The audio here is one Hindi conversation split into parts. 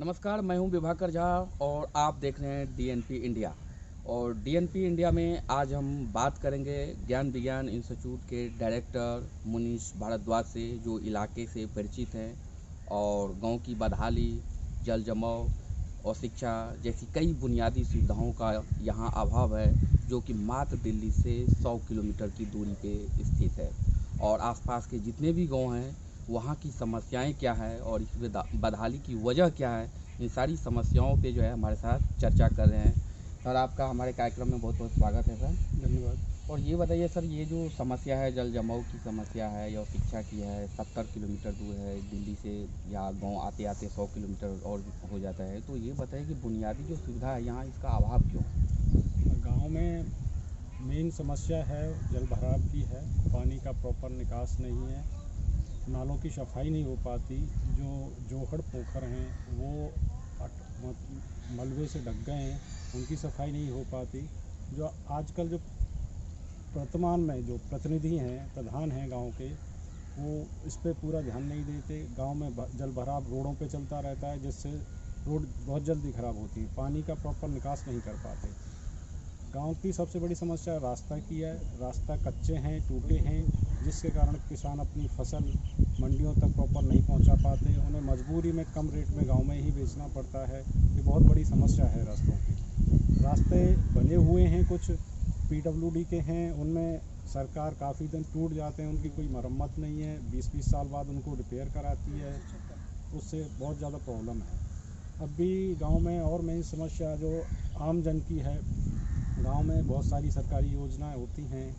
नमस्कार, मैं हूं विभाकर झा और आप देख रहे हैं डीएनपी इंडिया। और डीएनपी इंडिया में आज हम बात करेंगे ज्ञान विज्ञान इंस्टीट्यूट के डायरेक्टर मुनीश भारद्वाज से, जो इलाके से परिचित हैं और गांव की बदहाली, जल जमाव और शिक्षा जैसी कई बुनियादी सुविधाओं का यहां अभाव है, जो कि मात्र दिल्ली से 100 किलोमीटर की दूरी पे स्थित है। और आसपास के जितने भी गांव हैं, वहाँ की समस्याएं क्या है और इस बदहाली की वजह क्या है, इन सारी समस्याओं पे जो है हमारे साथ चर्चा कर रहे हैं। सर, आपका हमारे कार्यक्रम में बहुत बहुत स्वागत है सर। धन्यवाद। और ये बताइए सर, ये जो समस्या है, जल जमाव की समस्या है या शिक्षा की है, 70 किलोमीटर दूर है दिल्ली से, या गांव आते आते 100 किलोमीटर और हो जाता है, तो ये बताइए कि बुनियादी जो सुविधा है यहाँ, इसका अभाव क्यों है? गांव में मेन समस्या है जल भराव की है। पानी का प्रॉपर निकास नहीं है, नालों की सफाई नहीं हो पाती। जो जोहड़ पोखर हैं वो मलबे से ढक गए हैं, उनकी सफाई नहीं हो पाती। जो आजकल जो वर्तमान में जो प्रतिनिधि हैं, प्रधान हैं गांव के, वो इस पे पूरा ध्यान नहीं देते। गांव में जल भराव रोडों पे चलता रहता है, जिससे रोड बहुत जल्दी ख़राब होती है। पानी का प्रॉपर निकास नहीं कर पाते। गांव की सबसे बड़ी समस्या रास्ता की है। रास्ता कच्चे हैं, टूटे हैं, जिसके कारण किसान अपनी फसल मंडियों तक प्रॉपर नहीं पहुंचा पाते। उन्हें मजबूरी में कम रेट में गांव में ही बेचना पड़ता है। ये बहुत बड़ी समस्या है रास्तों की। रास्ते बने हुए हैं, कुछ पीडब्ल्यूडी के हैं, उनमें सरकार काफ़ी दिन टूट जाते हैं, उनकी कोई मरम्मत नहीं है। 20-20 साल बाद उनको रिपेयर कराती है, उससे बहुत ज़्यादा प्रॉब्लम है। अब भी गांव में और मेन समस्या जो आम जन की है, गांव में बहुत सारी सरकारी योजनाएं होती हैं,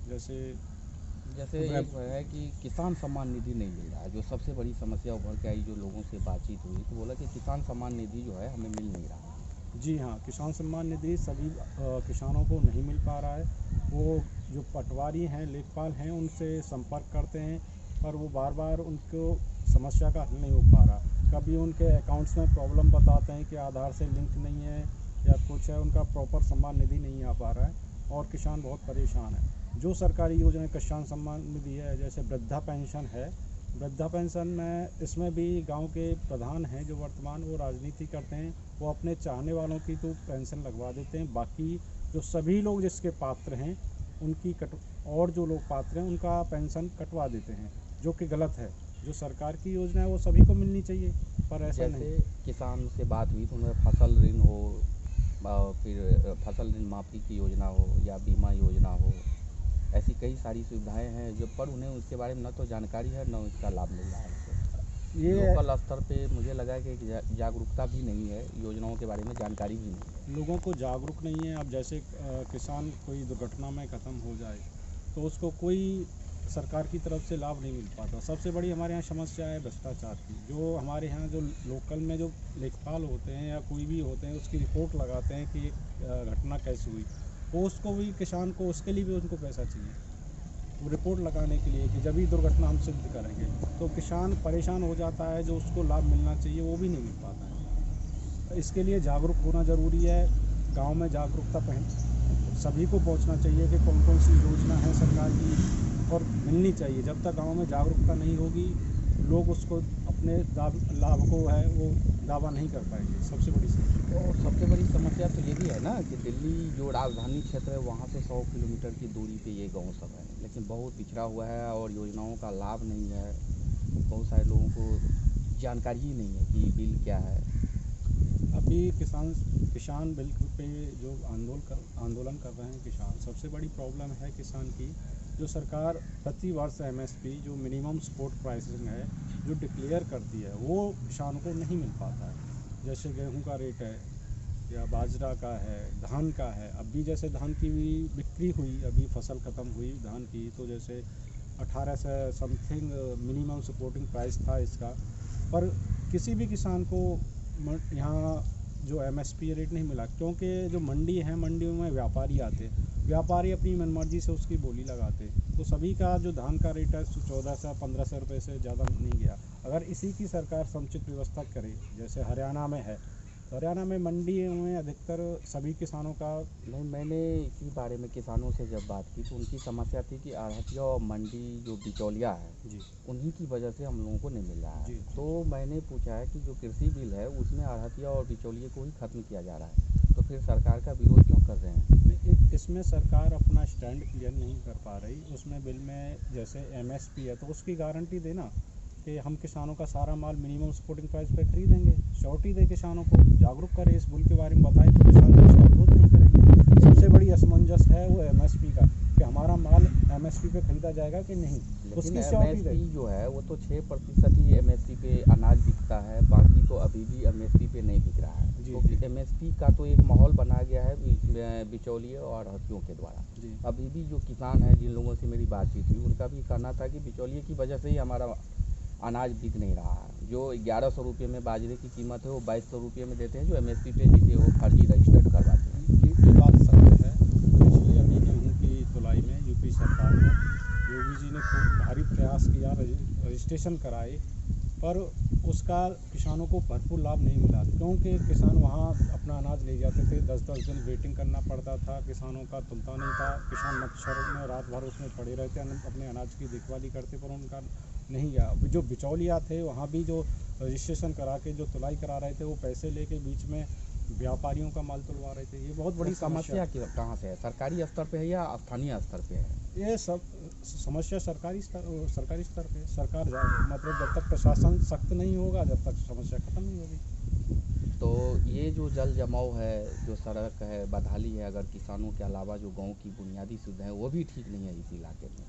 जैसे एक है कि किसान सम्मान निधि नहीं मिल रहा है, जो सबसे बड़ी समस्या उभर के आई। जो लोगों से बातचीत हुई तो बोला कि किसान सम्मान निधि जो है हमें मिल नहीं रहा। जी हाँ, किसान सम्मान निधि सभी किसानों को नहीं मिल पा रहा है। वो जो पटवारी हैं, लेखपाल हैं, उनसे संपर्क करते हैं, पर वो बार बार उनको समस्या का हल नहीं हो पा रहा। कभी उनके अकाउंट्स में प्रॉब्लम बताते हैं कि आधार से लिंक नहीं है या कुछ है, उनका प्रॉपर सम्मान निधि नहीं आ पा रहा है और किसान बहुत परेशान है। जो सरकारी योजना किसान सम्मान निधि है, जैसे वृद्धा पेंशन है, वृद्धा पेंशन में इसमें भी गांव के प्रधान हैं जो वर्तमान, वो राजनीति करते हैं। वो अपने चाहने वालों की तो पेंशन लगवा देते हैं, बाकी जो सभी लोग जिसके पात्र हैं उनकी और जो लोग पात्र हैं उनका पेंशन कटवा देते हैं, जो कि गलत है। जो सरकार की योजना है वो सभी को मिलनी चाहिए, पर ऐसा नहीं। किसान से बात हुई तो उन्हें फसल ऋण हो, फिर फसल ऋण माफ़ी की योजना हो या बीमा योजना हो, ऐसी कई सारी सुविधाएं हैं जो, पर उन्हें उसके बारे में न तो जानकारी है, न उसका लाभ मिल रहा है। ये लोकल स्तर पे मुझे लगा है कि जागरूकता भी नहीं है, योजनाओं के बारे में जानकारी भी नहीं है, लोगों को जागरूक नहीं है। अब जैसे किसान कोई दुर्घटना में ख़त्म हो जाए तो उसको कोई सरकार की तरफ से लाभ नहीं मिल पाता। सबसे बड़ी हमारे यहाँ समस्या है भ्रष्टाचार की। जो हमारे यहाँ जो लोकल में जो लेखपाल होते हैं या कोई भी होते हैं, उसकी रिपोर्ट लगाते हैं कि घटना कैसे हुई, वो उसको भी किसान को, उसके लिए भी उनको पैसा चाहिए, वो रिपोर्ट लगाने के लिए कि जब ही दुर्घटना हम सिद्ध करेंगे। तो किसान परेशान हो जाता है, जो उसको लाभ मिलना चाहिए वो भी नहीं मिल पाता है। इसके लिए जागरूक होना ज़रूरी है। गांव में जागरूकता सभी को पहुंचना चाहिए कि कौन कौन सी योजना है सरकार की, और मिलनी चाहिए। जब तक गांव में जागरूकता नहीं होगी, लोग उसको अपने लाभ को है वो दावा नहीं कर पाएंगे। सबसे बड़ी समस्या, और सबसे बड़ी समस्या तो ये भी है ना कि दिल्ली जो राजधानी क्षेत्र है, वहाँ से 100 किलोमीटर की दूरी पे ये गांव सब है, लेकिन बहुत पिछड़ा हुआ है और योजनाओं का लाभ नहीं है। बहुत सारे लोगों को जानकारी ही नहीं है कि बिल क्या है। अभी किसान बिल पे जो आंदोलन कर रहे हैं किसान, सबसे बड़ी प्रॉब्लम है किसान की, जो सरकार प्रति वर्ष एमएसपी जो मिनिमम सपोर्ट प्राइसिंग है जो डिक्लेयर करती है, वो किसानों को नहीं मिल पाता है। जैसे गेहूं का रेट है या बाजरा का है, धान का है। अभी जैसे धान की भी बिक्री हुई, अभी फसल ख़त्म हुई धान की, तो जैसे 1800 समथिंग मिनिमम सपोर्टिंग प्राइस था इसका, पर किसी भी किसान को यहाँ जो एमएसपी रेट नहीं मिला, क्योंकि जो मंडी है, मंडियों में व्यापारी आते हैं, व्यापारी अपनी मनमर्जी से उसकी बोली लगाते हैं। तो सभी का जो धान का रेट है 1400-1500 रुपये से ज़्यादा नहीं गया। अगर इसी की सरकार समुचित व्यवस्था करे, जैसे हरियाणा में है, तो हरियाणा में मंडियों में अधिकतर सभी किसानों का नहीं, मैंने इसी बारे में किसानों से जब बात की तो उनकी समस्या थी कि आढ़तिया और मंडी जो बिचौलिया है जी उन्हीं की वजह से हम लोगों को नहीं मिल रहा है। जी तो मैंने पूछा है कि जो कृषि बिल है उसमें आढ़तिया और बिचौलिए को ही खत्म किया जा रहा है, तो फिर सरकार का विरोध क्यों कर रहे हैं? इसमें सरकार अपना स्टैंड क्लियर नहीं कर पा रही। उसमें बिल में जैसे एमएसपी है तो उसकी गारंटी देना कि हम किसानों का सारा माल मिनिमम सपोर्टिंग प्राइस पे खरीदेंगे, श्योरिटी दे, किसानों को जागरूक करें, इस बिल के बारे में बताएं तो किसान तो इसका विरोध नहीं करेंगे। सबसे बड़ी असमंजस है वो एमएसपी का कि हमारा माल एमएसपी पे खरीदा जाएगा कि नहीं, लेकिन उसकी श्योरिटी दे। एमएसपी जो है वो तो 6% ही एमएसपी पे अनाज बिकता है, बाकी तो अभी भी एमएसपी पे नहीं बिक रहा है। जी, तो जी। एमएसपी का तो एक माहौल बना गया है बिचौलिए और आढ़तियों के द्वारा। जी अभी भी जो किसान हैं जिन लोगों से मेरी बातचीत हुई उनका भी कहना था कि बिचौलिए की वजह से ही हमारा अनाज बिक नहीं रहा है। जो 1100 रुपये में बाजरे की कीमत है वो 2200 रुपये में देते हैं, जो एमएसपी पे जिसे वो फर्जी रजिस्टर्ड करवाते हैं। ये बात सत्य है। पिछले अभी गेहूँ की तुलाई में यूपी सरकार ने, योगी जी ने खूब भारी प्रयास किया, रजिस्ट्रेशन कराए, पर उसका किसानों को भरपूर लाभ नहीं मिला, क्योंकि किसान वहाँ अपना अनाज ले जाते थे, 10-10 दिन वेटिंग करना पड़ता था, किसानों का तुलता नहीं था, किसान मच्छर में रात भर उसमें पड़े रहते, अपने अनाज की देखभाली करते, पर उनका नहीं गया। जो बिचौलिया थे वहाँ भी जो रजिस्ट्रेशन करा के जो तुलाई करा रहे थे वो पैसे लेके बीच में व्यापारियों का माल तुलवा रहे थे। ये बहुत बड़ी समस्या। कहाँ से है? सरकारी स्तर पे है या स्थानीय स्तर पे है? ये सब समस्या सरकारी स्तर पे है। सरकार मतलब जब तक प्रशासन सख्त नहीं होगा जब तक समस्या खत्म नहीं होगी। तो ये जो जल जमाव है, जो सड़क है, बदहाली है, अगर किसानों के अलावा जो गांव की बुनियादी सुविधाएं वो भी ठीक नहीं है इस इलाके में।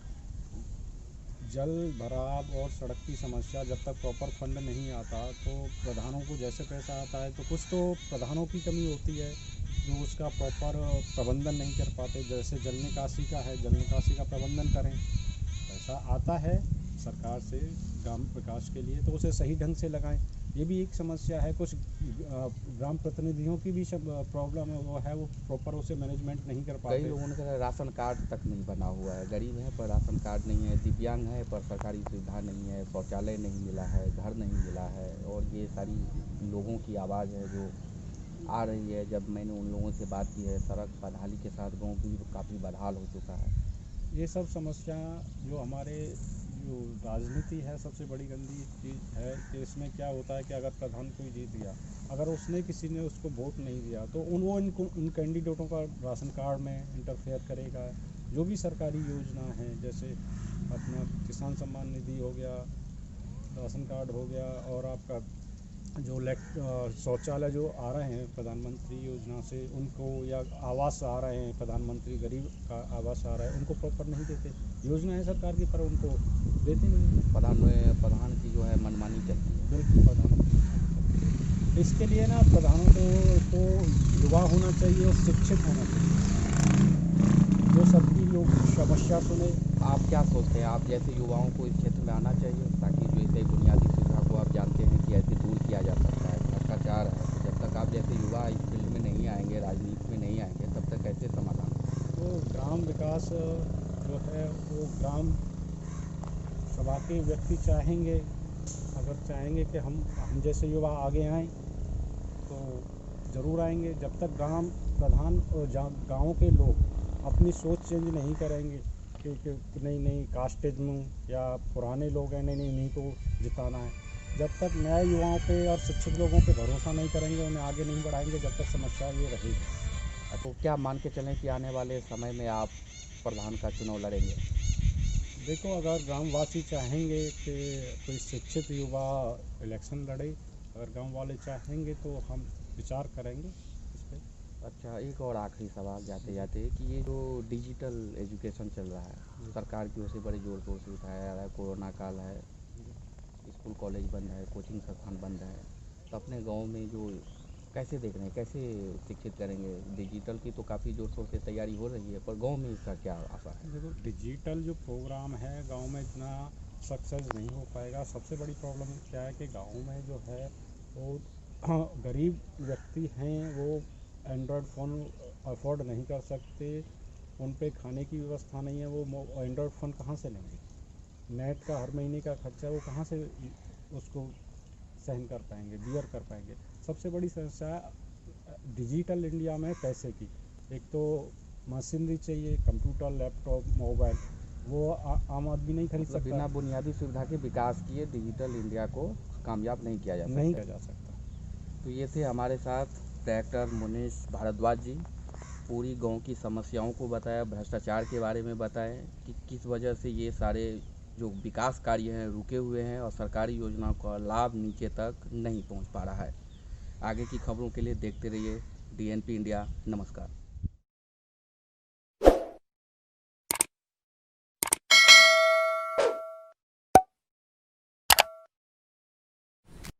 जल भराव और सड़क की समस्या जब तक प्रॉपर फंड नहीं आता तो प्रधानों को जैसे पैसा आता है तो कुछ तो प्रधानों की कमी होती है जो उसका प्रॉपर प्रबंधन नहीं कर पाते। जैसे जल निकासी का है, जल निकासी का प्रबंधन करें, पैसा आता है सरकार से ग्राम विकास के लिए तो उसे सही ढंग से लगाएं। ये भी एक समस्या है। कुछ ग्राम प्रतिनिधियों की भी प्रॉब्लम है, वो प्रॉपर उसे मैनेजमेंट नहीं कर कई पाते। लोगों का राशन कार्ड तक नहीं बना हुआ है, गरीब है पर राशन कार्ड नहीं है, दिव्यांग है पर सरकारी सुविधा नहीं है, शौचालय नहीं मिला है, घर नहीं मिला है, और ये सारी लोगों की आवाज़ है जो आ रही है। जब मैंने उन लोगों से बात की है, सड़क बदहाली के साथ गाँव भी काफ़ी बदहाल हो चुका है। ये सब समस्या जो हमारे जो राजनीति है सबसे बड़ी गंदी चीज़ है कि इसमें क्या होता है कि अगर प्रधान कोई जीत गया, अगर उसने किसी ने उसको वोट नहीं दिया तो उन कैंडिडेटों का राशन कार्ड में इंटरफेयर करेगा। जो भी सरकारी योजना है जैसे अपना किसान सम्मान निधि हो गया, राशन कार्ड हो गया, और आपका जो शौचालय जो आ रहे हैं प्रधानमंत्री योजना से उनको, या आवास आ रहे हैं, प्रधानमंत्री गरीब का आवास आ रहा है, उनको प्रॉपर नहीं देते। योजना है सरकार की पर उनको देते नहीं हैं। प्रधान की जो है मनमानी चलती है। बिल्कुल प्रधान। इसके लिए ना प्रधानों को युवा होना चाहिए और शिक्षित होना चाहिए जो सबकी लोग समस्या सुने। आप क्या सोचते हैं, आप जैसे युवाओं को इस क्षेत्र में आना चाहिए ताकि जो इसे बुनियादी सुविधा को आप जानते हैं कि ऐसे दूर किया जा सकता है, भ्रष्टाचार है, तो जब तक आप जैसे युवा इस फील्ड में नहीं आएंगे, राजनीति में नहीं आएंगे, तब तक कैसे समाधान होगा? तो ग्राम विकास जो है वो ग्राम सभा के व्यक्ति चाहेंगे, अगर चाहेंगे कि हम जैसे युवा आगे आएँ तो ज़रूर आएंगे। जब तक ग्राम प्रधान और गाँव के लोग अपनी सोच चेंज नहीं करेंगे कि नहीं कास्टिज्म या पुराने लोग हैं, नहीं इन्हीं को जिताना है, जब तक नए युवाओं पे और शिक्षित लोगों पे भरोसा नहीं करेंगे, उन्हें आगे नहीं बढ़ाएंगे, जब तक समस्या ये रहेगी। तो क्या मान के चलें कि आने वाले समय में आप प्रधान का चुनाव लड़ेंगे? देखो, अगर ग्रामवासी चाहेंगे कि कोई शिक्षित युवा इलेक्शन लड़े, अगर गांव वाले चाहेंगे तो हम विचार करेंगे इस पर। अच्छा, एक और आखिरी सवाल जाते जाते कि ये जो डिजिटल एजुकेशन चल रहा है, सरकार की ओर से बड़े जोर शोर से उठाया जा रहा है, कोरोना काल है, स्कूल कॉलेज बंद है, कोचिंग संस्थान बंद है, तो अपने गांव में जो कैसे देख रहे हैं, कैसे शिक्षित करेंगे? डिजिटल की तो काफ़ी जोर शोर से तैयारी हो रही है, पर गांव में इसका क्या असर है? देखो, डिजिटल जो प्रोग्राम है गांव में इतना सक्सेस नहीं हो पाएगा। सबसे बड़ी प्रॉब्लम क्या है कि गांव में जो है वो गरीब व्यक्ति हैं, वो एंड्रॉयड फ़ोन अफोर्ड नहीं कर सकते, उन पे खाने की व्यवस्था नहीं है, वो एंड्रॉयड फ़ोन कहाँ से लेंगे? नेट का हर महीने का खर्चा वो कहाँ से उसको सहन कर पाएंगे, बियर कर पाएंगे? सबसे बड़ी समस्या डिजिटल इंडिया में पैसे की। एक तो मशीनरी चाहिए, कंप्यूटर, लैपटॉप, मोबाइल, वो आम आदमी नहीं खरीद मतलब सकता, बिना बुनियादी सुविधा के विकास किए डिजिटल इंडिया को कामयाब नहीं किया जा सकता। नहीं किया जा सकता। तो ये थे हमारे साथ डायरेक्टर मुनीश भारद्वाज जी। पूरी गांव की समस्याओं को बताया, भ्रष्टाचार के बारे में बताएं कि किस वजह से ये सारे जो विकास कार्य हैं रुके हुए हैं और सरकारी योजनाओं का लाभ नीचे तक नहीं पहुंच पा रहा है। आगे की खबरों के लिए देखते रहिए DNP इंडिया। नमस्कार।